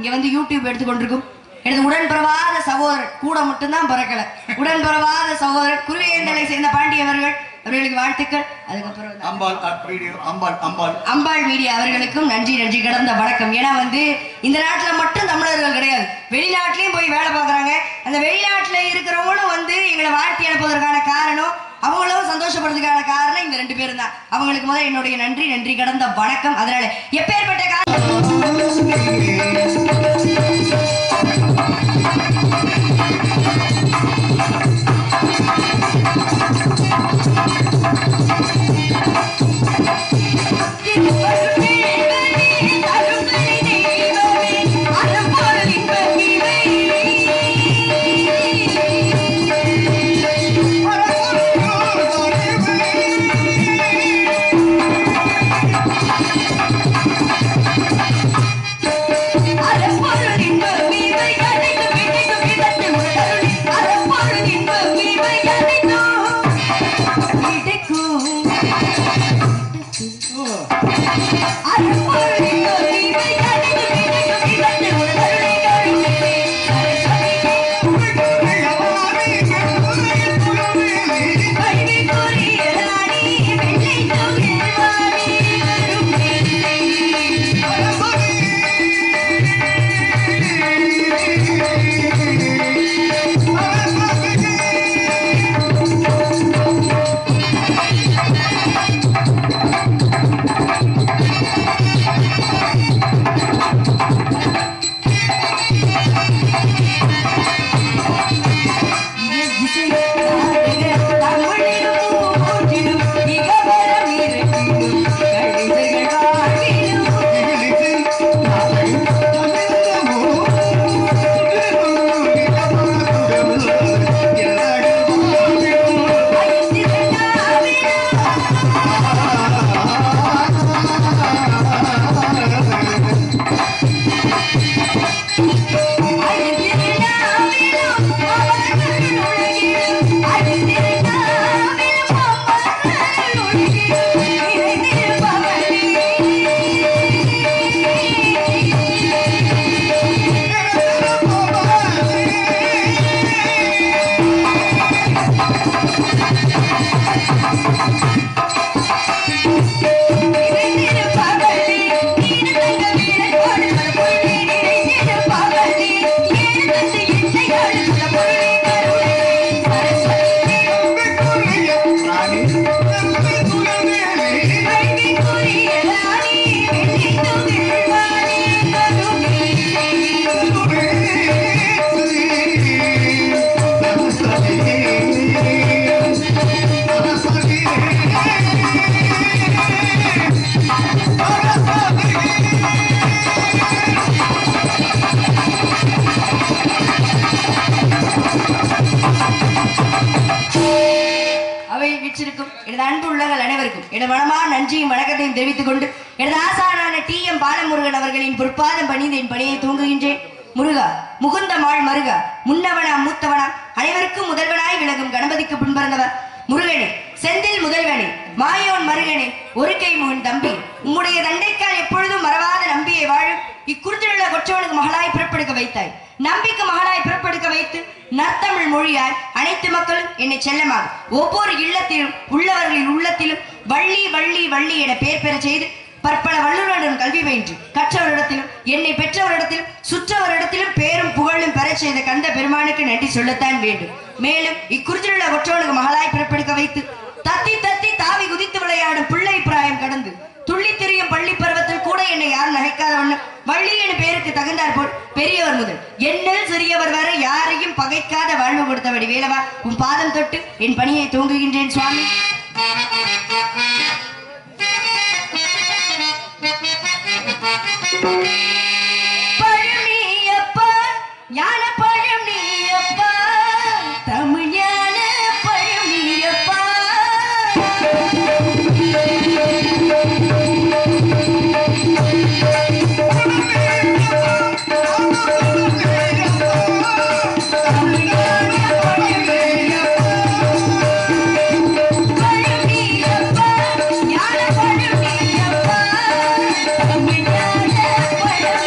இங்க வந்து யூடியூப் எடுத்துக்கொண்டிருக்கும் எனது உடன்பிறவாத சகோதரர், கூட மட்டும்தான் பிறக்கல, உடன்பிறவாத சகோதரர் குருவேந்தலை சேர்ந்த பாண்டியவர்கள் அவர்களுக்கு வாழ்த்துக்கள். அதுக்கப்புறம் அம்பாள் மீடியா அவர்களுக்கும் நன்றி நன்றி கடந்த வணக்கம். ஏன்னா வந்து இந்த நாட்டுல மட்டும் தமிழர்கள் கிடையாது, வெளிநாட்டிலையும் போய் வேலை பார்க்குறாங்க. அந்த வெளிநாட்டுல இருக்கிறவங்களும் வந்து எங்களை வாழ்த்தி அனுப்புவதற்கான காரணம், அவங்களும் சந்தோஷப்படுறதுக்கான காரணம் இந்த 2 பேரும் தான். அவங்களுக்கு முதல்ல என்னுடைய நன்றி நன்றி கடந்த வணக்கம். அதனால எப்பேற்பட்ட நன்றியும் வணக்கத்தையும் தெரிவித்துக் கொண்டு எனது ஆசானான டி.எம். பாலமுருகன் அவர்களின் பொற்பாதம் பணிந்து என் பணியை தூங்குகின்றேன். முருகா, முகுந்த மாள் மருகா, முன்னவனா மூத்தவனா, அனைவருக்கும் முதல்வனாய் விலகும் கணபதிக்கு பின்பிறந்தவர் முருகனே, செந்தில் முதல்வனே, மாயோன் மருகனே, ஒரு கை முகன் தம்பி, உம்முடைய தண்டைக்கால் எப்பொழுதும் மறவாத நம்பியை வாழும் இக்குறுதிலுள்ள கொற்றவனுக்கு மகளாய் பிறப்பெடுக்க வைத்தாய். நம்பிக்கை மகளாய் பிறப்பெடுக்க வைத்து நற்தமிழ் மொழியாய் அனைத்து மக்களும் என்னை செல்லமாக ஒவ்வொரு இல்லத்திலும் உள்ளவர்களின் உள்ளத்திலும் வள்ளி வள்ளி வள்ளி என பெயர் பெற செய்து பற்பல வல்லுநருடன் கல்வி பயின்று கற்றவரிடத்திலும் என்னை பெற்றவரிடத்திலும் சுற்றவரிடத்திலும் பேரும் புகழும் பெற செய்த கந்த பெருமானுக்கு நன்றி சொல்லத்தான் வேண்டும். மேலும் இக்குறிச்சிலுள்ள கொற்றவனுக்கு மகளாய் பிறப்பெடுக்க வைத்து தத்தி தத்தி தாவி குதித்து விளையாடும் பிள்ளை பிராயம் கடந்து துள்ளி திரியும் பள்ளி பருவத்தில் கூட என்னை யாரும் நகைக்காத வண்ணம் வள்ளி என பெயருக்கு தகுந்தார் போல் பெரியவர் முதல் என்னில் சிறியவர் வரை யாரையும் பகைக்காத வாழ்வு கொடுத்தபடி வேலவா, உன் பாதம் தொட்டு என் பணியை தூங்குகின்றேன் சுவாமி. பழனியப்பா, ஞான பழனியப்பா, தமிழ் ஞான பழனியப்பா, பழனியப்பா, ஞான பழனியப்பா, தமிழ் ஞான பழனியப்பா.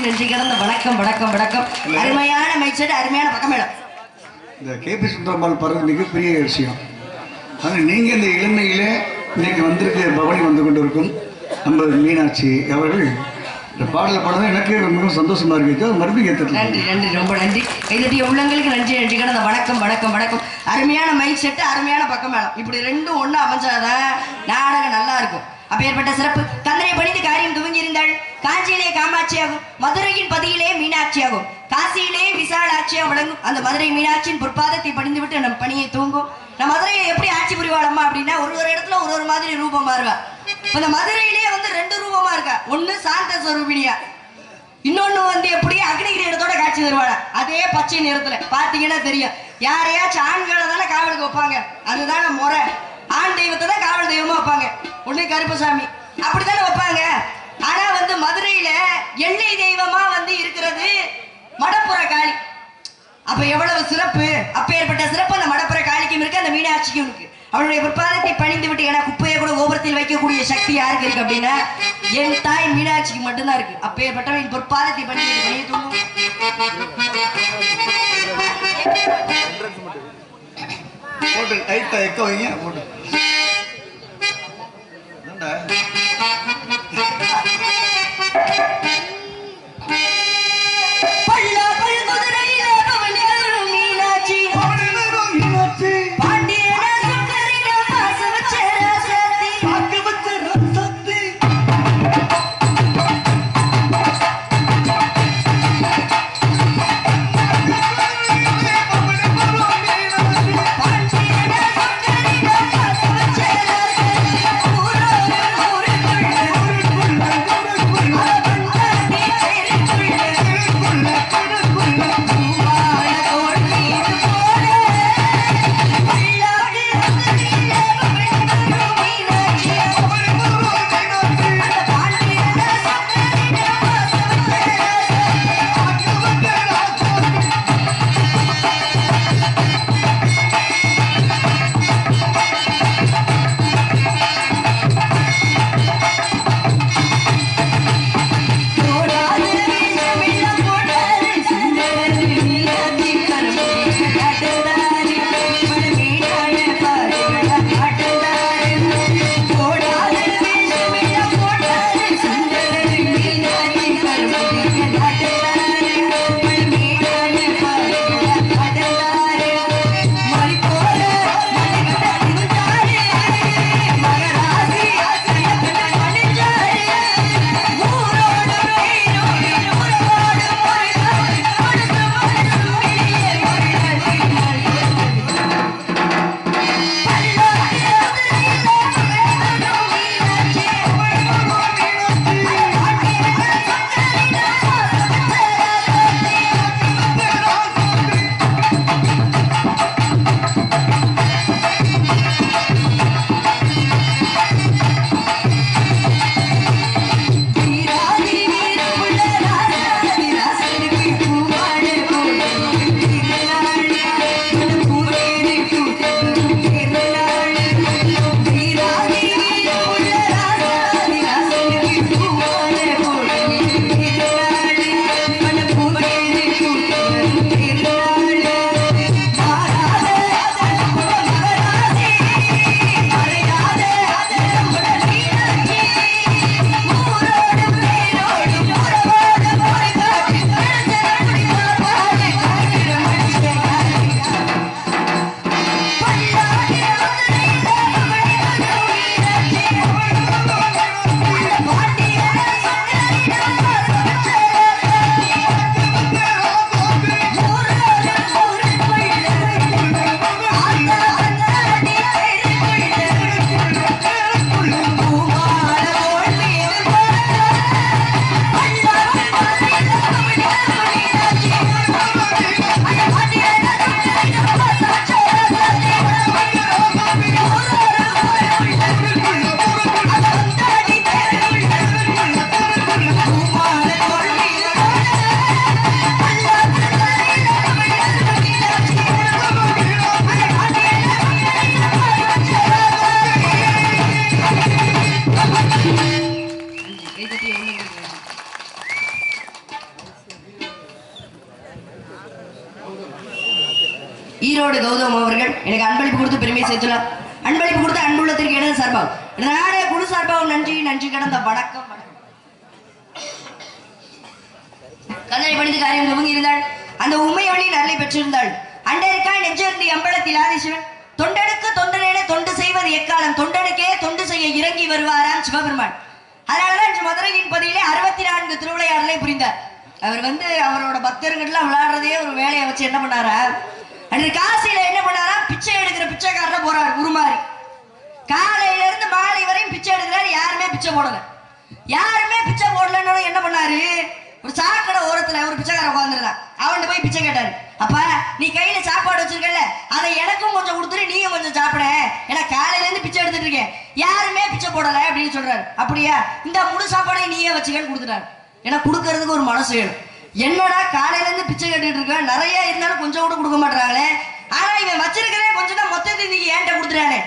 நன்றி கடந்த வணக்கம் வணக்கம் வணக்கம். அருமையான மைச்சட், அருமையான பக்கமேளம். இந்த கேபி சுந்தரம்பாள் பாடுறது மிகப்பெரிய விஷயம். ஆனால் நீங்கள் இந்த இளமையிலே இன்னைக்கு வந்திருக்க பவனி வந்து கொண்டு இருக்கும் நம்ம மீனாட்சி அவர்கள் இந்த பாடலை பாடுறது எனக்கு மிகவும் சந்தோஷமா இருக்கு. மறுபடியும் ஏற்று நன்றி நன்றி, ரொம்ப நன்றி. கைதட்டிய உள்ளங்களுக்கு நன்றி நன்றி கடந்த வணக்கம் வணக்கம் வணக்கம். அருமையான மைக் செட்டு, அருமையான பக்கமேளம், இப்படி ரெண்டும் ஒண்ணு அமைஞ்சாதான் நாடகம் நல்லா இருக்கும். அப்பேற்பட்ட சிறப்பு தந்தனை பணிந்து காரியம் துவங்கியிருந்தாள். காஞ்சியிலே காமாட்சியாகும், மதுரையின் பதியிலே மீனாட்சியாகும், காசியிலே விசாலாட்சியாக விளங்கும் அந்த மதுரை மீனாட்சியின் பொற்பாதத்தை பணிந்து விட்டு நம் பணியை தூங்கும். நம்ம மதுரையை எப்படி ஆட்சி புரிவாளம்மா அப்படின்னா ஒரு ஒரு இடத்துல ஒரு ஒரு மாதிரி ரூபமா இருக்கா. இந்த மதுரையிலே வந்து ரெண்டு ரூபமா இருக்கா. ஒண்ணு சாந்த ஸ்வரூபிணியா, இன்னொன்னு வந்து எப்படி அக்னிகிரீடத்தோட காட்சி தருவாளா. அதே பச்சை நிறத்துல பாத்தீங்கன்னா தெரியும். யாரையாச்சும் ஆண்களை தானே காவலுக்கு வைப்பாங்க, அதுதானே முறை. ஆண் தெய்வத்தை தான் காவல் தெய்வமா வைப்பாங்க. ஒண்ணு கருப்பசாமி அப்படித்தானே வைப்பாங்க. ஆனா வந்து மதுரையில எல்லை தெய்வமா வந்து இருக்கிறது மடப்புற காளி. அப்ப எவ்வளவு சிறப்பு! அப்பேற்பட்ட சிறப்பு அந்த மடப்புற காளிக்கும் இருக்கு, அந்த மீனாட்சிக்கும் இருக்கு. அவளுடைய பிற்பாதத்தை பணிந்து விட்டு, ஏன்னா குப்பையை கூட கோபுரத்தில் வைக்கக்கூடிய சக்தி யாருக்கு இருக்கு அப்படின்னா என் தாய் மீனாட்சிக்கு மட்டும்தான் இருக்கு. அப்பேற்பட்டவன் பிற்பாதத்தை பணிந்து விட்டு பணியை தூங்கும். போட்டு டைட்டா எக்க வைங்க போட்டு. ஈரோடு கௌதம் அவர்கள் எனக்கு அன்பளிப்பு கொடுத்து பெருமை சேர்த்துள்ளார். அன்பளிப்பு கொடுத்த அன்புள்ளத்திற்கு எனது சார்பாக நாடே குழு சார்பாகவும் நன்றி கடந்த வணக்கம். கல்லறை படித்து காரியம் துவங்கி இருந்தாள். அந்த உண்மையொழியின் அருளை பெற்றிருந்தாள். அண்டருக்காய் நெஞ்சிருந்தி அம்பலத்தில் ஆதிசிவன் தொண்டனுக்கு தொண்டனேன தொண்டு செய்வது எக்காலம் தொண்டனுக்கே தொண்டு செய்ய இறங்கி வருவாராம் சிவபெருமான். அதனாலதான் இன்று மதுரையின் பதிலே 64 திருவிளையாடலை புரிந்தார். அவர் அவரோட பக்தர்கள்லாம் விளையாடுறதே ஒரு வேலையை வச்சு என்ன பண்ணாரா, அன்று காசியில என்ன பண்ணாரா, பிச்சை எடுக்கிற பிச்சைக்காரன போறாரு உருமாறி. காலையில இருந்து மாலை வரையும் பிச்சை எடுக்கிறாரு. யாருமே பிச்சை போடல. யாருமே பிச்சை போடலன்னு என்ன பண்ணாரு, ஒரு சாக்கடை ஓரத்துல ஒரு பிச்சைக்கார உட்காந்துருந்தான். அவன் போய் பிச்சை கேட்டாரு. அப்ப நீ கையில சாப்பாடு வச்சிருக்கல, அதை எனக்கும் கொஞ்சம் கொடுத்துரு, நீயும் கொஞ்சம் சாப்பிட, ஏன்னா காலையில இருந்து பிச்சை எடுத்துட்டு இருக்கேன், யாருமே பிச்சை போடல அப்படின்னு சொல்றாரு. அப்படியா, இந்த முழு சாப்பாடை நீயே வச்சுக்கன்னு கொடுத்துட்டாரு. ஏன்னா கொடுக்கறதுக்கு ஒரு மனசு வேணும். என்னடா காலையில இருந்து பிச்சை கேட்டுட்டு இருக்க, நிறைய இருந்தாலும் கொஞ்சம் கூட கொடுக்க மாட்டாங்களே, ஆனா இவன் வச்சிருக்கிறே கொஞ்சம் தான் மொத்தத்தை இன்னைக்கு ஏன்ட்ட கொடுத்துட்டானே,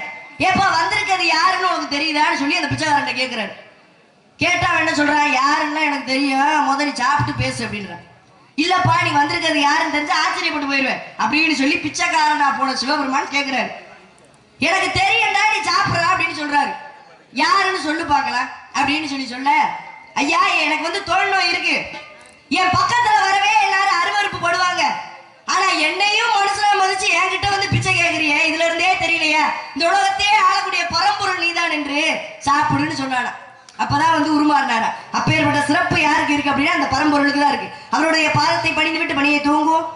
ஏப்பா வந்திருக்கிறது யாருன்னு உனக்கு தெரியுதான்னு சொல்லி அந்த பிச்சைக்காரன் கேட்கிறாரு. கேட்டா என்ன சொல்றான், யாருன்னா எனக்கு தெரியும், முதல்ல சாப்பிட்டு பேசு அப்படின்றான். இல்லப்பா நீ வந்திருக்கிறது யாருன்னு தெரிஞ்சு ஆச்சரியப்பட்டு போயிருவேன் அப்படின்னு சொல்லி பிச்சைக்காரனா போன சிவபெருமான் கேட்கிறாரு. எனக்கு தெரியும்டா நீ சாப்பிடுற அப்படின்னு சொல்றாரு. யாருன்னு சொல்லு பார்க்கலாம் அப்படின்னு சொல்ல, ஐயா எனக்கு தோல் நோய் இருக்கு, என் பக்கத்துல வரவே எல்லாரும் அருவருப்பு படுவாங்க, ஆனா என்னையும் மனுஷனா மதிச்சு என்கிட்ட பிச்சை கேட்கறியே, இதுல இருந்தே தெரியலையா இந்த உலகத்தையே ஆளக்கூடிய பரம்பொருள் நீதான் என்று சாப்பிடுன்னு சொன்னானா. அப்பதான் உருமாறினாரா. அப்பேற்பட்ட சிறப்பு யாருக்கு இருக்கு அப்படின்னா அந்த பரம்பொருளுக்கு தான் இருக்கு. அவருடைய பாதத்தை பணிந்து விட்டு பணியை தூங்குவோம்.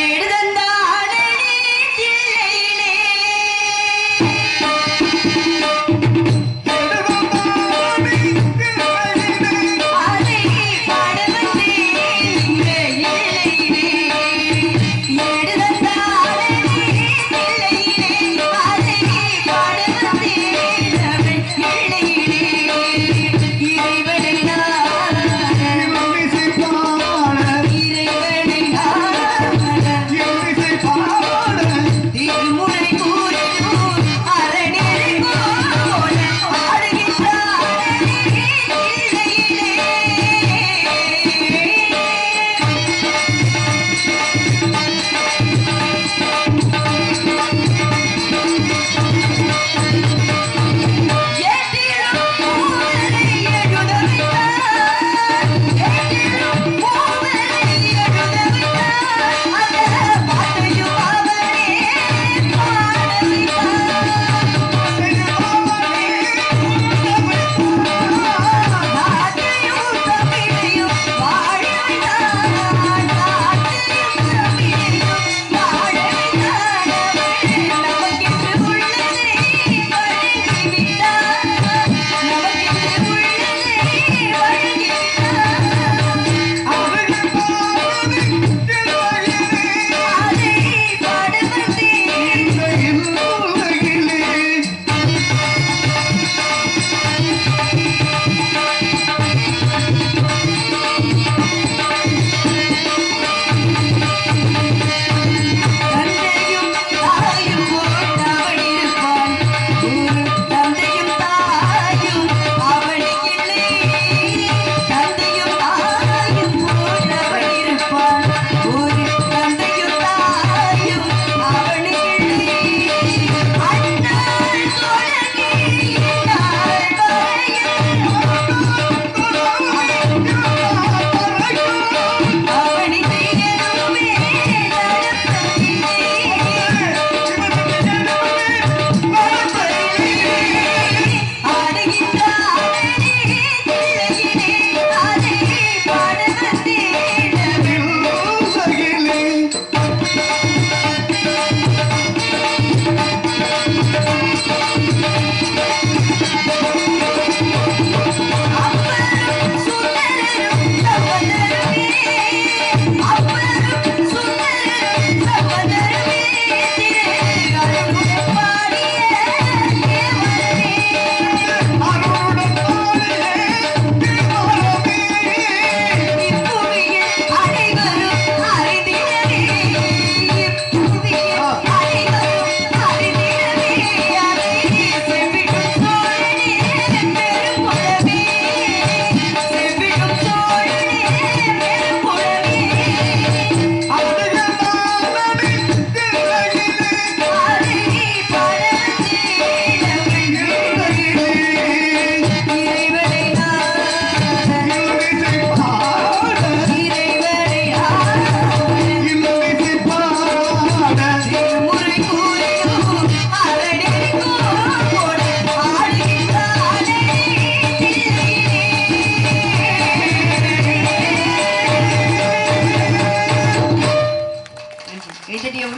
இறைவன்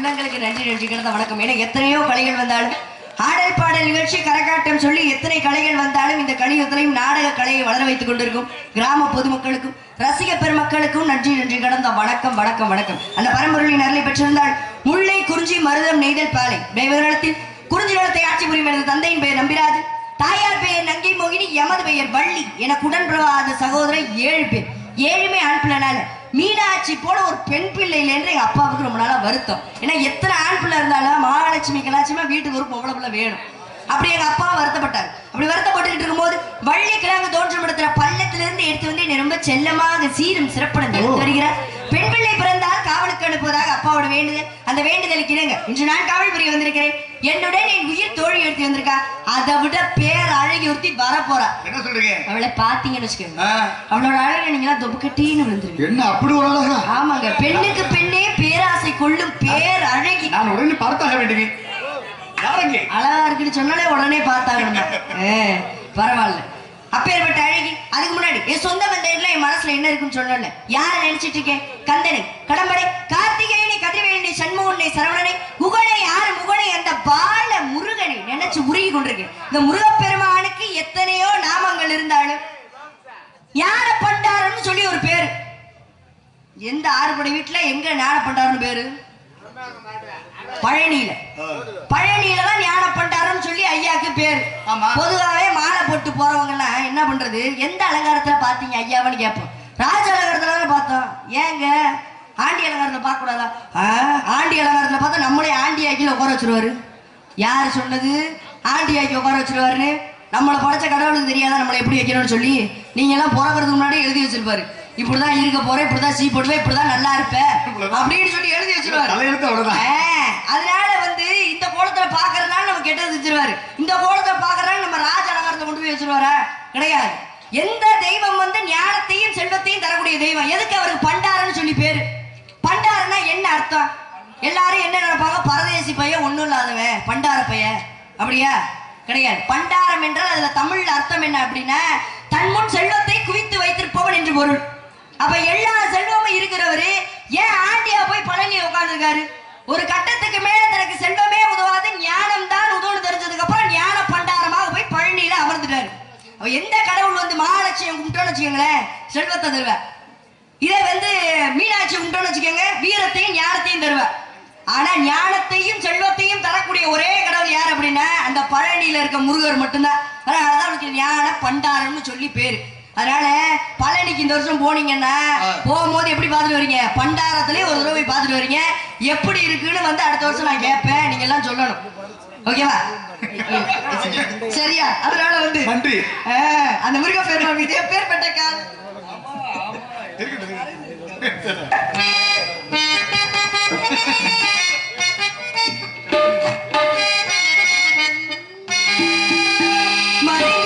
உள்ளங்களுக்கு நன்றி நன்றி கிடந்த வணக்கம். ஏன்னா எத்தனையோ கலைகள் வந்தாலும் ஆடல் பாடல் நிகழ்ச்சி கரகாட்டம் சொல்லி எத்தனை கலைகள் வந்தாலும் இந்த கலியுகத்திலையும் நாடக கலையை வளர வைத்துக் கொண்டிருக்கும் கிராம பொதுமக்களுக்கும் ரசிக பெருமக்களுக்கும் நன்றி நன்றி கடந்த வணக்கம் வணக்கம் வணக்கம். அந்த பரம்பொருளின் அருளை பெற்றிருந்தால் முல்லை குறிஞ்சி மருதம் நெய்தல் பாலை தேவதளத்தில் குறிஞ்சி நிலத்தை ஆட்சி புரியும் எனது தந்தையின் பெயர் நம்பிராது, தாயார் பெயர் நங்கை மோகினி, எமது பெயர் வள்ளி, எனக்கு உடன் பிறவாத சகோதரர் 7 பேர். 7மே ஆண் பிள்ளைனால மீனாட்சி போல ஒரு பெண் பிள்ளை இல்லைன்ற எங்க அப்பாவுக்கு ரொம்ப நாளா வருத்தம். ஏன்னா எத்தனை ஆண் பிள்ளை இருந்தாலும் மகாலட்சுமி கலாட்சியமா வீட்டுக்கு ஒரு பொம்பளை பிள்ளை வேணும். அப்படி எங்க அப்பா வருத்தப்பட்டார். அப்படி வருத்தப்பட்டு இருக்கும்போது வள்ளி கிழங்கு தோன்றும் இடத்துல பள்ளத்திலிருந்து எடுத்து வந்து என்னை ரொம்ப செல்லமாக சீரும் சிறப்புடன் எடுத்து வருகிறார். பெண் பிள்ளை பிறந்தால் காவலுக்கு அனுப்புவதாக அப்பாவோட வேண்டுதல். அந்த வேண்டுதலுக்கு இணங்க இன்று நான் காவல் புரிய வந்திருக்கிறேன். என்னுடன் என் உயிர் தோழி எடுத்து வந்திருக்கா. அதை விட பேர் அழகி ஒருத்தி வர போறா. என்ன சொல்றீங்க? அவளை பாத்தீங்கன்னு வச்சுக்கோங்க, அவளோட அழகை நீங்களா தொப்புக்கட்டின்னு விழுந்துருக்கு. என்ன அப்படி ஒரு அழகா? ஆமாங்க, பெண்ணுக்கு பெண்ணே பேராசை கொள்ளும் பேர் அழகி. நான் உடனே பார்த்தாக வேண்டுமே. அழகா இருக்குன்னு சொன்னாலே உடனே பார்த்தாங்க. பரவாயில்ல, அப்பேற்பட்ட அழகி. அதுக்கு முன்னாடி என் சொந்த வந்தேன்ல என் மனசுல என்ன இருக்குன்னு சொன்னேன். யார நினைச்சிட்டு இருக்கேன்? கந்தனை, கடம்படை, கார்த்திகேயனை, கதிரவேலனை, சண்முகனை, சரவணனை, குகனை, ஆறு முகனை, அந்த பால முருகனை நினைச்சு உருகி கொண்டிருக்கேன். இந்த முருகப்பெருமானுக்கு எத்தனையோ நாமங்கள் இருந்தாலும் ஞான பண்டாரன்னு சொல்லி ஒரு பேரு. எந்த ஆறுபடை வீட்டுல எங்க ஞான பண்டாரன்னு பேரு? பழனியில. பழனியில தான் ஞான பண்டாரன்னு சொல்லி ஐயாக்கு பேரு. பொதுவாகவே மாலை போட்டு போறவங்க எல்லாம் என்ன பண்றது, எந்த அலங்காரத்துல பாத்தீங்க ஐயாவன்னு கேட்போம். ராஜ அலங்காரத்துல பார்த்தோம். ஏங்க ஆண்டி அலங்காரத்துல பார்க்க கூடாதா? ஆண்டி அலங்காரத்துல பார்த்தா நம்மளே ஆண்டி ஆக்கில உட்கார வச்சிருவாரு. யாரு சொன்னது ஆண்டி ஆக்கி உட்கார வச்சிருவாருன்னு? நம்மளை படைச்ச கடவுளுக்கு தெரியாதா நம்மளை எப்படி வைக்கணும்னு சொல்லி? நீங்க எல்லாம் பிறக்கிறதுக்கு முன்னாடி எழுதி வச்சிருப்பாரு. இப்படிதான் இருக்க போறேன், இப்படிதான் சீ போடுவேன், இப்படிதான் நல்லா இருப்ப அப்படின்னு சொல்லி எழுதி வச்சிருவாரு. அதனால வந்து இந்த கோலத்துல பாக்குறதுனால நம்ம கெட்டது செஞ்சிருவாரு. இந்த கோலத்துல பாக்குறதுனால நம்ம ராஜ அலங்காரத்தை கொண்டு போய் வச்சிருவாரா? கிடையாது. எந்த தெய்வம் வந்து ஞானத்தையும் செல்வத்தையும் தரக்கூடிய தெய்வம். எதுக்கு அவருக்கு பண்டாரன்னு சொல்லி பேரு? பண்டாரன்னா என்ன அர்த்தம்? எல்லாரும் என்ன நினைப்பாங்க? பரதேசி பையன், ஒண்ணும் இல்லாதவன், பண்டார பையன். அப்படியா? கிடையாது. பண்டாரம் என்றால் அதுல தமிழ்ல அர்த்தம் என்ன அப்படின்னா, தன்முன் செல்வத்தை குவித்து வைத்திருப்பவன் என்று பொருள். அப்ப எல்லா செல்வமும் இருக்கிறவரு ஏன் ஆண்டியா போய் பழனியை உட்கார்ந்துருக்காரு? ஒரு கட்டத்துக்கு மேல தனக்கு செல்வமே உதவாது, ஞானம் தான் உதவுன்னு தெரிஞ்சதுக்கு அப்புறம் ஞான பண்டாரமாக போய் பழனியில அமர்ந்துட்டாரு. அவ எந்த கடவுள் வந்து மகாலட்சுமி கும்பிட்டோன்னு வச்சுக்கோங்களேன், செல்வத்தை தருவார். இதை வந்து மீனாட்சி கும்பிட்டோன்னு வச்சுக்கோங்க, வீரத்தையும் ஞானத்தையும் தருவார். ஆனா ஞானத்தையும் செல்வத்தையும் தரக்கூடிய ஒரே கடவுள் யார் அப்படின்னா அந்த பழனியில இருக்க முருகர் மட்டும்தான். அதனாலதான் அவனுக்கு ஞான பண்டாரம்னு சொல்லி பேரு. அதனால பழனிக்கு இந்த வருஷம் போனீங்கன்னா போகும்போது எப்படி பார்த்துட்டு வரீங்க? பண்டாரத்திலேயே ஒரு தடவை பார்த்துட்டு வரீங்க. எப்படி இருக்குன்னு வந்து அடுத்த வருஷம் நான் கேட்பேன், நீங்க எல்லாம் சொல்லணும். ஓகேவா? சரியா? அதனால வந்து நன்றி. அந்த முருக பேர் இதே பேர் பெற்றக்கா Bye.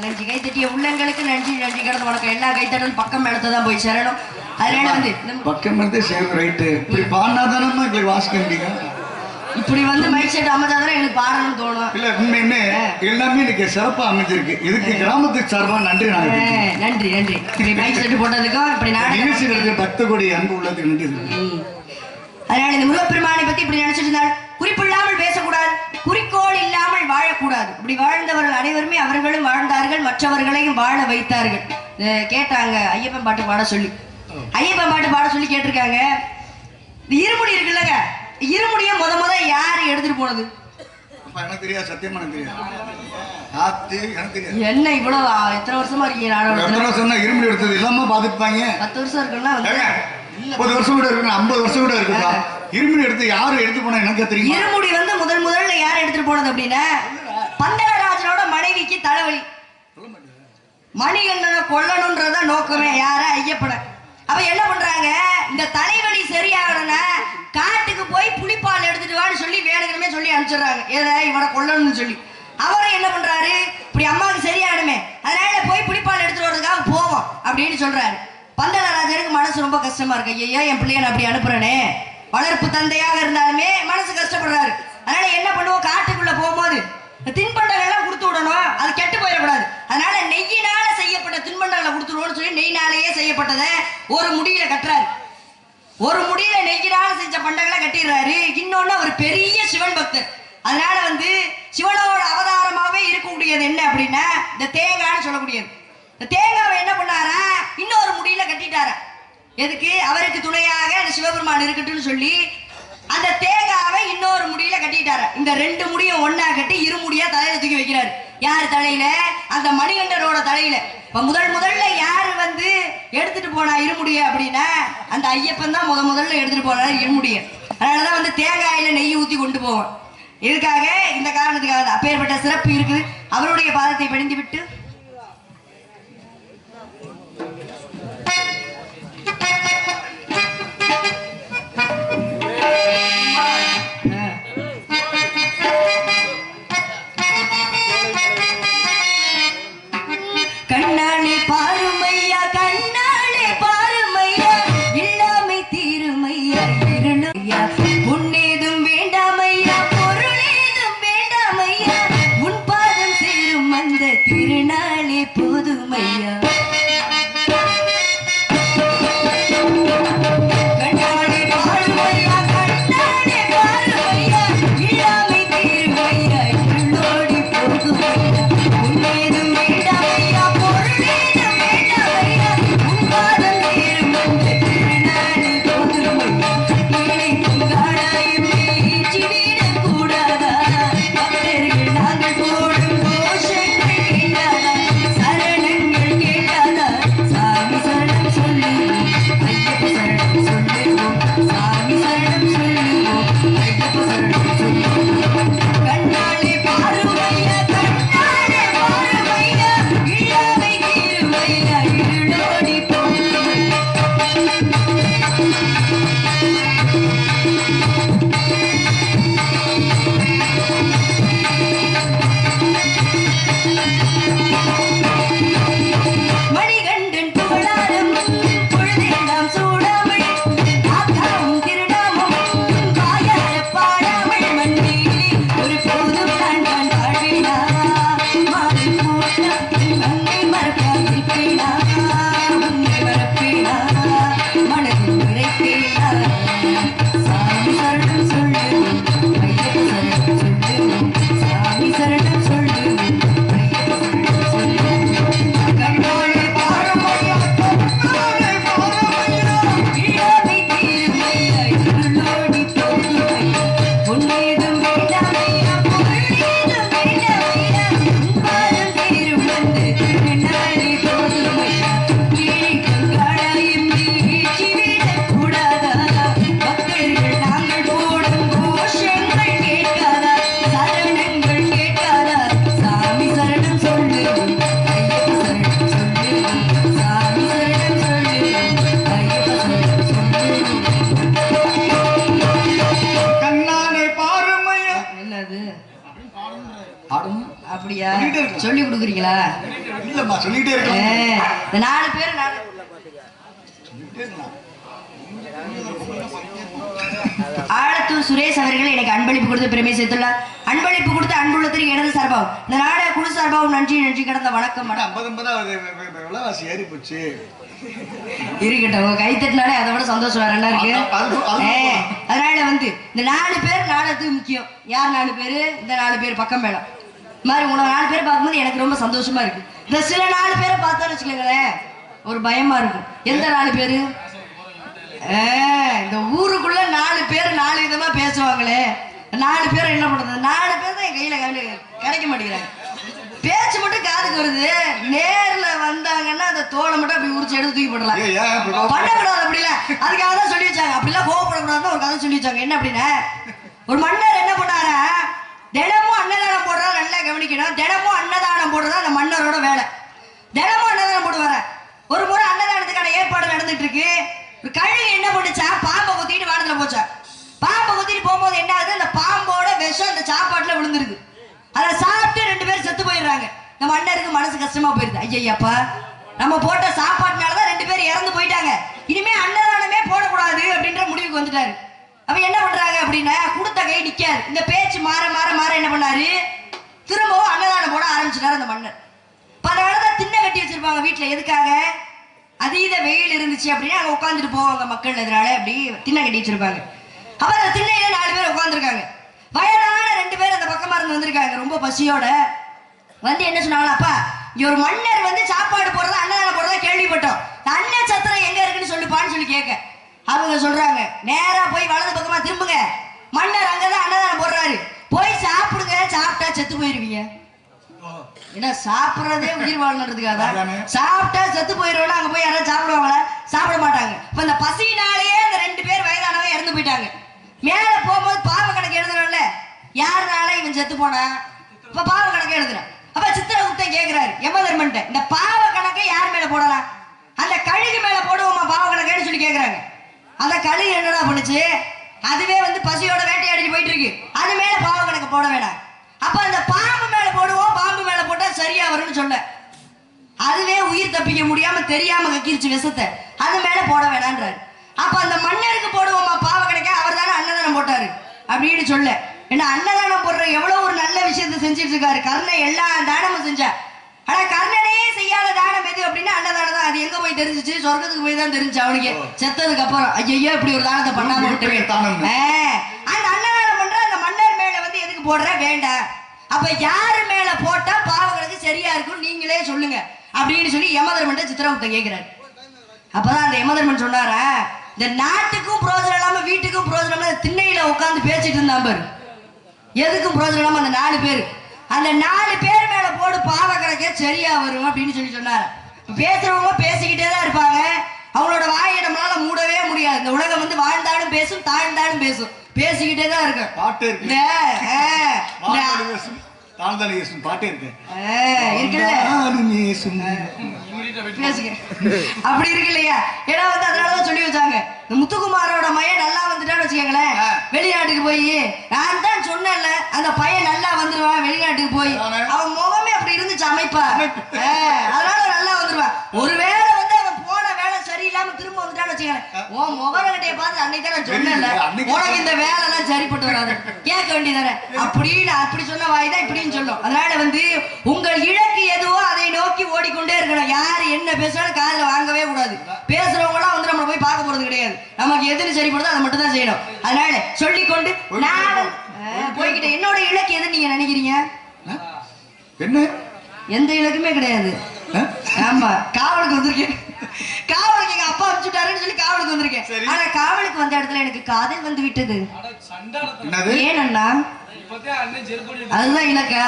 நன்றி கைத்தட்டிய உள்ளங்களுக்கு நன்றி நன்றி கடந்த வணக்கம். எல்லா கைத்தட்டலும் பக்கம் மேலத்தை தான் போய் சேரணும். அதனால வந்து பக்கம் மேலத்தே சேரும். ரைட்டு. இப்படி பாடினாதானே எங்களுக்கு வாசிக்க முடியும். இப்படி வந்து மைக் செட் அமைச்சாதான் எனக்கு பாடணும்னு தோணும். இல்ல உண்மையுமே எல்லாமே இன்னைக்கு சிறப்பா அமைஞ்சிருக்கு. இதுக்கு கிராமத்துக்கு சார்பா நன்றி. நன்றி நன்றி. இப்படி மைக் செட் போட்டதுக்கும் இப்படி நாடு பக்த கோடி அன்பு உள்ளதுக்கு நன்றி. அதனால இந்த முருகப்பெருமானை பத்தி இப்படி நினைச்சிட்டு இருந்தால் குறிப்பில்லாமல் பேசக்கூடாது, குறிக்கோள் இல்லாமல் வாழக்கூடாது. இப்படி வாழ்ந்தவர்கள் அனைவருமே அவர்களும் வாழ்ந்தார்கள், மற்றவர்களையும் வாழ வைத்தார்கள். கேட்டாங்க ஐயப்பன் பாட்டு பாட சொல்லி, ஐயப்பன் பாட்டு பாட சொல்லி கேட்டிருக்காங்க. இந்த இருமுடி இருக்குல்லங்க, இருமுடிய முத யாரு எடுத்துட்டு போனது? எனக்கு தெரியாது, சத்தியமா எனக்கு தெரியாது. என்ன இவ்வளவு எத்தனை வருஷமா இருக்கீங்க நாடகம்? இருமுடி எடுத்தது இல்லாம பாத்துப்பாங்க. 10 வருஷம் இருக்குன்னா 30 வருஷம் கூட இருக்கு, 50 வருஷம் கூட இருக்குதா? இருமுடி எடுத்து யாரு எடுத்து போனா எனக்கு தெரியும். இருமுடி வந்து முதல்ல யார் எடுத்துட்டு போனது அப்படின்னா பந்தளராஜனோட மனைவிக்கு தலைவலி, மணிகண்டனை கொல்லணும்ன்றத நோக்கமே யார ஐயப்பன. அப்ப என்ன பண்றாங்க, இந்த தலைவலி சரியாகணும்னா காட்டுக்கு போய் புலிப்பால் எடுத்துட்டு வான்னு சொல்லி வேணுமே சொல்லி அனுப்பிச்சிடுறாங்க. ஏதா இவனை கொல்லணும்னு சொல்லி. அவரும் என்ன பண்றாரு, இப்படி அம்மாவுக்கு சரியாகணுமே அதனால போய் புலிப்பால் எடுத்துட்டு வரதுக்காக போவோம் அப்படின்னு சொல்றாரு. பந்தளராஜனுக்கு மனசு ரொம்ப கஷ்டமா இருக்கு. ஐயா என் பிள்ளைய அப்படி அனுப்புறனே, வளர்ப்பு தந்தையாக இருந்தாலுமே மனசு கஷ்டப்படுறாரு. அதனால என்ன பண்ணுவோம், காட்டுக்குள்ள போகும்போது தின்பண்டங்கள் எல்லாம் கொடுத்து விடணும், அது கெட்டு போயிடக்கூடாது. அதனால நெய்யினால செய்யப்பட்ட தின்பண்டங்களை கொடுத்துருவோம்னு சொல்லி நெய்னாலேயே செய்யப்பட்டதை ஒரு முடியில கட்டுறாரு. ஒரு முடியில நெய்யினால செஞ்ச பண்டங்களை கட்டிடுறாரு. இன்னொன்னு ஒரு பெரிய சிவன் பக்தர். அதனால வந்து சிவனோட அவதாரமாவே இருக்கக்கூடியது என்ன அப்படின்னா இந்த தேங்காய்னு சொல்லக்கூடியது. இந்த தேங்காவை என்ன பண்ணாரா, இன்னொரு முடியில கட்டிட்டாரா. எதுக்கு, அவருக்கு துணையாக அந்த சிவபெருமான் இருக்கட்டும்னு சொல்லி அந்த தேங்காவை இன்னொரு முடியில கட்டிட்டாரு. இந்த 2 முடியும் ஒன்னா கட்டி இருமுடியா தலையில தூக்கி வைக்கிறாரு. யாரு தலையில, அந்த மணிகண்டரோட தலையில. இப்ப முதல்ல யாரு வந்து எடுத்துட்டு போனா இருமுடிய அப்படின்னா அந்த ஐயப்பன் தான் முதல்ல எடுத்துட்டு போனாரு இருமுடிய. அதனாலதான் வந்து தேங்காயில நெய் ஊத்தி கொண்டு போவோம். இதுக்காக, இந்த காரணத்துக்காக தான் அப்பேற்பட்ட சிறப்பு இருக்குது. அவருடைய பாதத்தை பணிந்து விட்டு கண்ணாளே பாருமையா, கண்ணாளே பாருமையா, இல்லாமை தீருமையா, இருளுமையா, உன்னேதும் வேண்டாமையா, பொருளேதும் வேண்டாமையா, உன் பாதம் சேரும் அந்த திருநாளே போதுமையா. அப்படியா சொல்லி கொடுக்குறீங்களா? இல்லம்மா சொல்லிக்கிட்டே இருக்கலாம். இந்த 4 பேர் ஆலத்தூர் சுரேஷ் அவர்கள் எனக்கு அன்பளிப்பு கொடுத்து பெருமை சேர்த்துள்ளார். அன்பளிப்பு கொடுத்து அன்புள்ளத்திற்கு இடது சார்பாகும் இந்த நாடக குழு சார்பாகவும் நன்றி நன்றி கடந்த வணக்கம். 50 விலைவாசி ஏறி போச்சு. இருக்கட்டும், உங்க கை தட்டினாலே அதை விட சந்தோஷம் வேற என்ன இருக்கு. அதனால வந்து இந்த 4 பேர் நாடகத்துக்கு முக்கியம். யார் 4 பேரு? இந்த 4 பேர் பக்கம் மேடம் மாதிரி உங்களை 4 பேர் பார்க்கும்போது எனக்கு ரொம்ப சந்தோஷமா இருக்கு. இந்த சில 4 பேரை பார்த்தா வச்சுக்கோங்களேன் ஒரு பயமா இருக்கும். எந்த 4 பேரு? இந்த ஊருக்குள்ள 4 பேர் 4 விதமா பேசுவாங்களே. 4 பேர் என்ன பண்றது? 4 பேர் தான் என் கையில கிடைக்க மாட்டேங்கிறாங்க. பேச்சு மட்டும் காதுக்கு வருது. நேர்ல வந்தாங்கன்னா அந்த தோலை மட்டும் அப்படி உரிச்சு எடுத்து தூக்கி போடலாம். பண்ணக்கூடாது அப்படி இல்ல. அதுக்காக தான் சொல்லி வச்சாங்க. அப்படிலாம் கோவப்படக்கூடாதுன்னு ஒரு கதை சொல்லி வச்சாங்க. என்ன அப்படின்னா ஒரு மன்னர் என்ன பண்ணாரா, தினமும் அன்னதானம் போடுறதா நல்லா கவனிக்கணும். தினமும் அன்னதானம் போடுறதா அந்த மன்னரோட வேலை. தினமும் அன்னதானம் போடுவார. ஒரு முறை அன்னதானத்துக்கான ஏற்பாடு நடந்துட்டு இருக்கு. ஒரு கழுகு என்ன பண்ணுச்சா, பாம்பை குத்திட்டு வானத்துல போச்சா. பாம்பை குத்திட்டு போகும்போது என்ன ஆகுது, அந்த பாம்போட விஷம் அந்த சாப்பாட்டுல விழுந்துருது. அதை சாப்பிட்டு 2 பேர் செத்து போயிடுறாங்க. இந்த மன்னருக்கு மனசு கஷ்டமா போயிருது. ஐயப்பா, நம்ம போட்ட சாப்பாட்டுனாலதான் 2 பேர் இறந்து போயிட்டாங்க. இனிமே அன்னதானமே போடக்கூடாது அப்படின்ற முடிவுக்கு வந்துட்டாரு. அப்ப என்ன பண்றாங்க அப்படின்னா, கொடுத்த கை நிக்காது. இந்த பேச்சு மாற மாற மாற என்ன பண்ணாரு, திரும்பவும் அன்னதானம் போட ஆரம்பிச்சிட்டாரு அந்த மன்னர். அதனாலதான் திண்ணை கட்டி வச்சிருப்பாங்க வீட்டுல. எதுக்காக? அதீத வெயில் இருந்துச்சு அப்படின்னா அங்க உட்காந்துட்டு போவாங்க மக்கள். அதனால அப்படி திண்ணை கட்டி வச்சிருப்பாங்க. அப்ப அந்த திண்ணையில 4 பேர் உட்காந்துருக்காங்க. வயதான 2 பேர் அந்த பக்கமா இருந்து வந்திருக்காங்க ரொம்ப பசியோட. வந்து என்ன சொன்னாங்களா, அப்பா இங்க ஒரு மன்னர் வந்து சாப்பாடு போடுறதா அன்னதானம் போடுறதா கேள்விப்பட்டோம். அன்ன சத்திரம் எங்க இருக்குன்னு சொல்லுப்பான்னு சொல்லி கேட்க அவங்க சொல்றாங்க, நேரா போய் வலது பக்கமா திரும்புங்க, மன்னர் அங்கதான் அன்னதானம் போடுறாரு, போய் சாப்பிடுங்க, சாப்பிட்டா செத்து போயிருவீங்க. ஏன்னா சாப்பிடுறதே உயிர் வாழ்றதுக்காக. சாப்பிட்டா செத்து போயிருவோம். அங்க போய் யாராவது சாப்பிடுவாங்களா? சாப்பிட மாட்டாங்க. இப்ப இந்த பசினாலேயே அந்த 2 பேர் வயதானவங்க இறந்து போயிட்டாங்க. மேல போகும்போது பாவ கணக்கு எழுதுறோம்ல, யாருனால இவன் செத்து போனா, இப்ப பாவ கணக்கு எழுதுறேன். அப்ப சித்திரகுப்தன் கேட்கிறாரு யமதர்மன்ட்ட, இந்த பாவ கணக்கை யார் மேல போடலாம்? அந்த கழுகு மேல போடுவோமா பாவ கணக்குன்னு சொல்லி கேட்கிறாங்க. அந்த கழுகு என்னடா பண்ணுச்சு, அதுவே வந்து பசியோட வேட்டையாடிட்டு போயிட்டு இருக்கு, அது மேல பாவ கணக்கு போட வேணாம். அப்ப அந்த பாம்பு மேல போடுவோம், பாம்பு மேல போட்டா சரியா வரும்னு சொல்ல, அதுவே உயிர் தப்பிக்க முடியாம தெரியாம கக்கிருச்சு விஷத்தை, அது மேல போட வேணான்றாரு. அப்ப அந்த மன்னருக்கு போடுவோமா பாவ கணக்க, அவர் தானே அன்னதானம் போட்டாரு அப்படின்னு சொல்ல, ஏன்னா அன்னதானம் போடுற எவ்வளவு ஒரு நல்ல விஷயத்த செஞ்சுட்டு இருக்காரு. கர்ணன் எல்லா தானமும் செஞ்சா. ஆனா கர்ணனே செய்யாத தானம் எது அப்படின்னா அன்னதானம் தான். அது எங்க போய் தெரிஞ்சிச்சு? சொர்க்கத்துக்கு போய் தான் தெரிஞ்சு அவனுக்கு செத்ததுக்கு அப்புறம். ஐயோ இப்படி ஒரு தானத்தை பண்ணாம விட்டுருவேன். அந்த அன்னதானம் பண்ற அந்த மன்னர் மேல வந்து எதுக்கு போடுற வேண்டாம். அப்ப யாரு மேல போட்டா பாவங்களுக்கு சரியா இருக்கும் நீங்களே சொல்லுங்க அப்படின்னு சொல்லி யமதர்மன் சித்திரகுப்தன் கேட்கிறாரு. அப்பதான் அந்த யமதர்மன் சொன்னாரா, இந்த நாட்டுக்கும் பிரோஜனம் இல்லாம வீட்டுக்கும் பிரோஜனம் இல்லாம திண்ணையில உட்காந்து பேசிட்டு இருந்தான் பாரு, எதுக்கும் பிரோஜனம் இல்லாம அந்த 4 பேர், அந்த 4 பேர் மேல போடு பாவ கணக்கே சரியா வரும் அப்படின்னு சொல்லி சொன்னாரு. பேசுறவங்க பேசிக்கிட்டே தான் இருப்பாங்க. அவங்களோட வாயை நம்மளால மூடவே முடியாது. இந்த உலகம் வந்து வாழ்ந்தாலும் பேசும், தாழ்ந்தாலும் பேசும், பேசிக்கிட்டே தான் இருக்கு. பாட்டு இருக்கு, பாட்டே இருக்கு, அப்படி இருக்கு இல்லையா? ஏன்னா வந்து அதனாலதான் சொல்லி வச்சாங்க, இந்த முத்துக்குமாரோட மையன் நல்லா வந்துட்டான்னு வச்சுக்கோங்களேன், வெளிநாட்டுக்கு போய், நான் தான் சொன்னேன்ல அந்த பையன் நல்லா வந்துருவான் வெளிநாட்டுக்கு போய், அவன் முகமே அப்படி இருந்துச்சு அமைப்பா, அதனால நல்லா வந்துருவான். ஒருவேளை வந்து அவன் போன வேலை சரியில்லாம திரும்ப வந்துட்டான்னு வச்சுக்கோங்களேன், உன் முகரகட்டையை பார்த்து அன்னைக்கு தான் நான் சொன்னேன்ல உனக்கு இந்த வேலை எல்லாம் சரிப்பட்டு வராது, கேட்க வேண்டியதானே அப்படின்னு அப்படி சொன்ன வாய் தான் இப்படின்னு சொல்லும். அதனால வந்து உங்கள் இலக்கு எதுவோ அதை நோக்கி ஓடிக்கொண்டே இருக்கணும். யாரு என்ன பேசுறாலும் காதுல வாங்கவே கூடாது. பேசுறவங்க எல்லாம் வந்து நம்ம போய் பார்க்க போறது கிடையாது. நமக்கு எதுன்னு சரிப்படுதோ அதை மட்டும் தான் செய்யணும். அதனால சொல்லிக்கொண்டு நான் போய்கிட்ட என்னோட இலக்கு எதுன்னு நீங்க நினைக்கிறீங்க? என்ன? எந்த இலக்குமே கிடையாது. ஆமா, காவலுக்கு வந்திருக்கேன். காவலுக்கு எங்க அப்பா அனுப்பிச்சுட்டாருன்னு சொல்லி காவலுக்கு வந்திருக்கேன். ஆனா காவலுக்கு வந்த இடத்துல எனக்கு காதல் வந்து விட்டது. ஏனண்ணா? அதுதான் இலக்கா?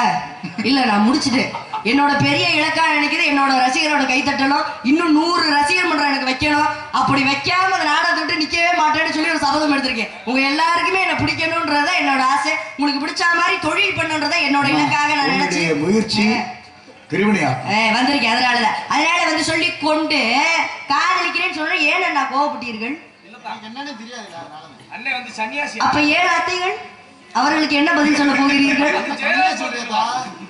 இல்ல, நான் முடிச்சுட்டேன். என்னோட பெரிய இலக்கா நினைக்கிறது என்னோட ரசிகரோட கைத்தட்டணும், இன்னும் 100 ரசிகர் மன்றம் எனக்கு வைக்கணும். அப்படி வைக்காம அந்த நாடகத்தை விட்டு நிக்கவே மாட்டேன்னு சொல்லி ஒரு சபதம் எடுத்திருக்கேன். உங்க எல்லாருக்குமே என்ன பிடிக்கணும்ன்றத என்னோட ஆசை. உங்களுக்கு பிடிச்ச மாதிரி தொழில் பண்ணுன்றத என்னோட இலக்காக நான் நினைச்சு முயற்சி வந்திருக்கேன். அதனால வந்து சொல்லி கொண்டு காதலிக்கிறேன்னு சொல்ற. ஏன் நான் கோவப்பட்டீர்கள்? அப்ப 7 அத்தைகள் அவர்களுக்கு என்ன பதில் சொல்ல போகிறீர்கள்?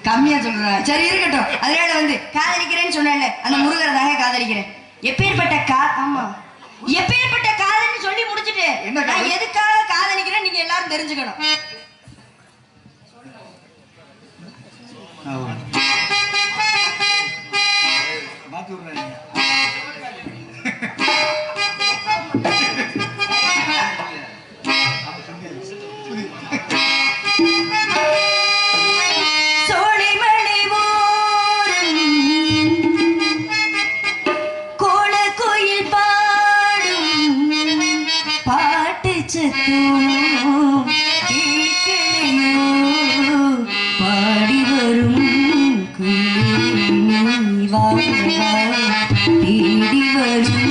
கம்மியா சொல்றேன். சரி இருக்கட்டும். அதனால வந்து காதலிக்கிறேன்னு சொன்னேன்ல, அந்த முருகரை தாங்க காதலிக்கிறேன். எப்பேற்பட்ட ஆமா எப்பேற்பட்ட காதல்னு சொல்லி முடிச்சுட்டு நான் எதுக்காக காதலிக்கிறேன் நீங்க எல்லாரும் தெரிஞ்சுக்கணும். பாடி வரும் தேடி வரும்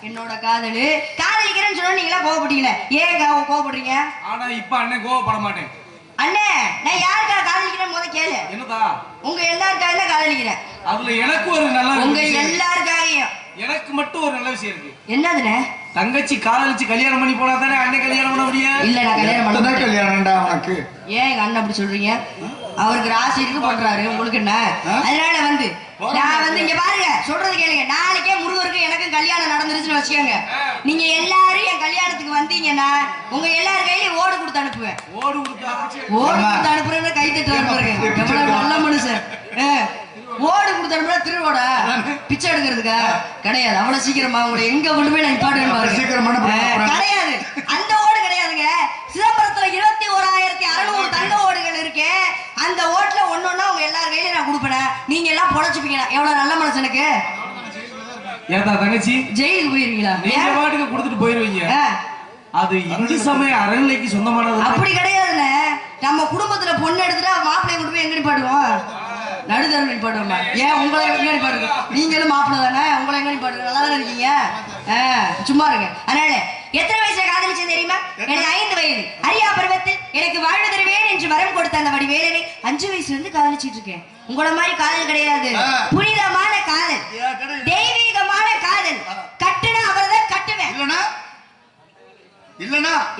என்னோட காதலு காதலிக்கிறேன்னு சொன்னா நீங்களா கோவப்பட்டீங்களே, ஏன் கோவப்படுறீங்க? ஆனா இப்ப அண்ணன் கோவப்பட மாட்டேன். அண்ணே நான் யாருக்காக காதலிக்கிறேன் முத கேளு. என்னதா? உங்க எல்லாருக்காக தான் காதலிக்கிறேன். அதுல எனக்கு ஒரு நல்ல உங்க எல்லாருக்காகவும் எனக்கு மட்டும் ஒரு நல்ல விஷயம் இருக்கு. என்னதுண்ணே? தங்கச்சி காதலிச்சு கல்யாணம் பண்ணி போனா தானே அண்ணன் கல்யாணம் பண்ண முடியும். இல்ல நான் கல்யாணம் பண்ண கல்யாணம்டா உனக்கு. ஏன் எங்க அண்ணன் அப்படி சொல்றீங்க? அவருக்கு ராசி இருக்கு பண்றாரு, உங்களுக்கு என்ன? அதனால வந்து நான் வந்து இங்க பாருங்க, சொல்றது கேளுங்க. நாளைக்கே முருகருக்கு எனக்கும் கல்யாணம் நடந்துருச்சுன்னு வச்சுக்கோங்க. நீங்க எல்லாரும் என் கல்யாணத்துக்கு வந்தீங்கன்னா உங்க எல்லாரும் கையிலயும் ஓடு கொடுத்து அனுப்புவேன். ஓடு கொடுத்து அனுப்புறேன்னு கை தட்டு அனுப்புறேன். நல்ல மனுஷன். ஓடு கொடுத்து அனுப்புறா திருவோட பிச்சை எடுக்கிறதுக்கா கிடையாது. அவ்வளவு சீக்கிரமா உங்களை எங்க கொண்டு போய் நான் பாடுவேன் கிடையாது. அந்த ஓடு கிடையாதுங்க. சிதம்பரத்துல 21,600 தங்க ஓடுகள் இருக்கு. அந்த ஓட்டுல ஒன்னொன்னா நான் கொடுப்பேன், நீங்க எல்லாம் பொழைச்சுப்பீங்க. எவ்வளவு நல்ல மனசு எனக்கு. ஏதா தங்கச்சி ஜெயிலுக்கு போயிருவீங்களா? நீங்க பாட்டுக்கு கொடுத்துட்டு போயிருவீங்க. அது இந்து சமய அறநிலைக்கு சொந்தமானது. அப்படி கிடையாதுல்ல. நம்ம குடும்பத்துல பொண்ணு எடுத்துட்டா மாப்பிள்ளைய கொண்டு போய் எங்க நிப்பாடுவோம்? நடுத்தர நிப்பாடுவோமா? ஏன் உங்களை எங்க நிப்பாடுங்க? நீங்களும் மாப்பிள்ளை தானே, உங்களை எங்க நிப்பாடுங்க? நல்லா தானே இருக்கீங்க. சும்மா இருங்க. அதனால எத்தனை வயசுல காதலிச்சேன் தெரியுமா? எனக்கு 5 வயது. அரியா பருவத்தில் எனக்கு வாழ்வு தருவேன் என்று வரம் கொடுத்த அந்த வடிவேலனை 5 வயசுல இருந்து காதலிச்சிட்டு இருக்கேன். உங்கள மாதிரி காதல் கிடையாது. புனிதமான காதல், தெய்வீகமான காதல். கட்டுனா அவர்தான் கட்டுவேன்,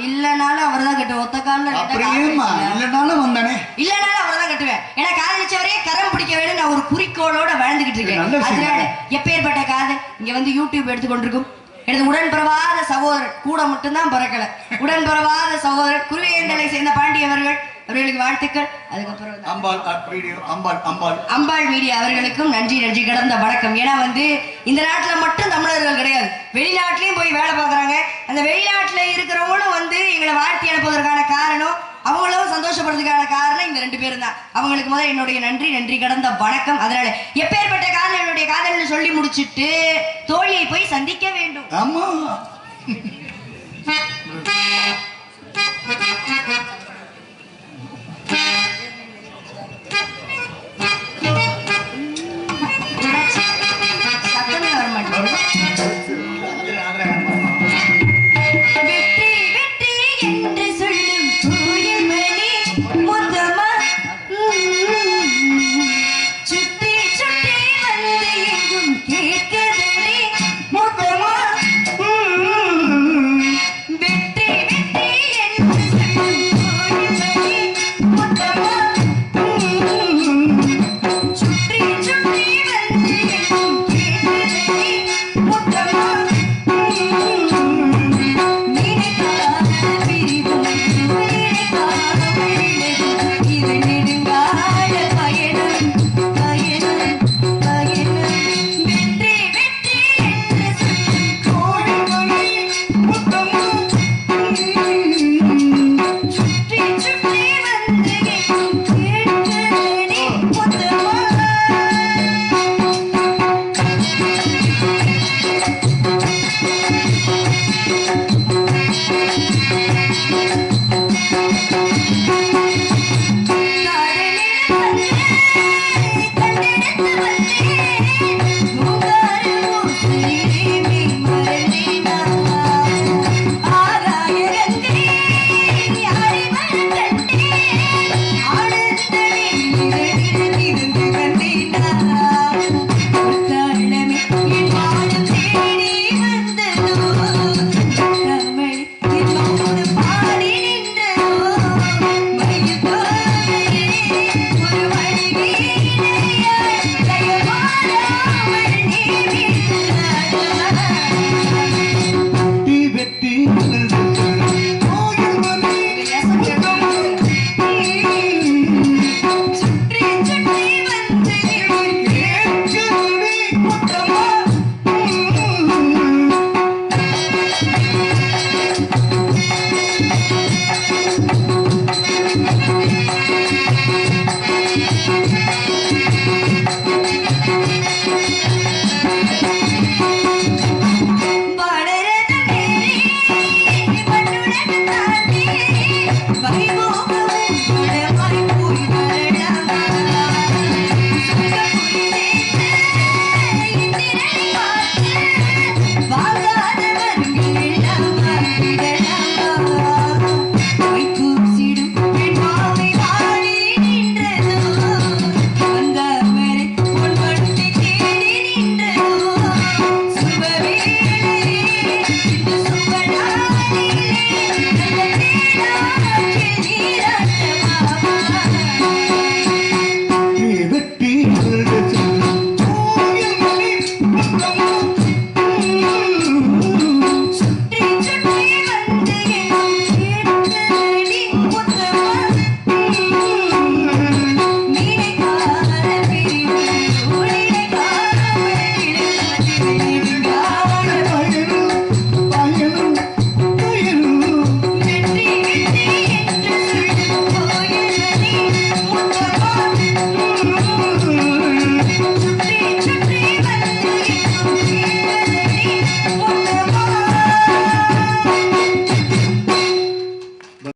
இல்லனாலும் அவர்தான் கட்டுவேன். ஒத்த காலில் இல்லனாலும் அவர்தான் கட்டுவேன். ஏன்னா காதலிச்சவரே கரம் பிடிக்க வேண்டும் நான் ஒரு குறிக்கோளோட வாழ்ந்துகிட்டு இருக்கேன். அதனால எப்பேற்பட்ட காதல் இங்க வந்து யூடியூப் எடுத்துக்கொண்டிருக்கும் எனது உடன்பிறவாத சகோதரர், கூட மட்டும்தான் பிறக்கல, உடன்பிறவாத சகோதரர் குருவேந்தலை சேர்ந்த பாண்டியவர்கள் அவர்களுக்கு வாழ்த்துக்கள். அதுக்கப்புறம் அம்பாள் மீடியா அவர்களுக்கும் நன்றி கடந்த வணக்கம். ஏன்னா வந்து இந்த நாட்டுல மட்டும் தமிழர்கள் கிடையாது, வெளிநாட்டிலையும் போய் வேலை பார்க்குறாங்க. அந்த வெளிநாட்டுல இருக்கிறவங்களும் வந்து எங்களை வாழ்த்தி அனுப்புவதற்கான காரணம், அவங்களும் சந்தோஷப்படுறதுக்கான காரணம் இந்த 2 பேரும் தான். அவங்களுக்கு முதல் என்னுடைய நன்றி கடந்த வணக்கம். அதனால எப்பேற்பட்ட காதல் என்னுடைய காதல்னு சொல்லி முடிச்சுட்டு தோழியை போய் சந்திக்க வேண்டும். ஆமா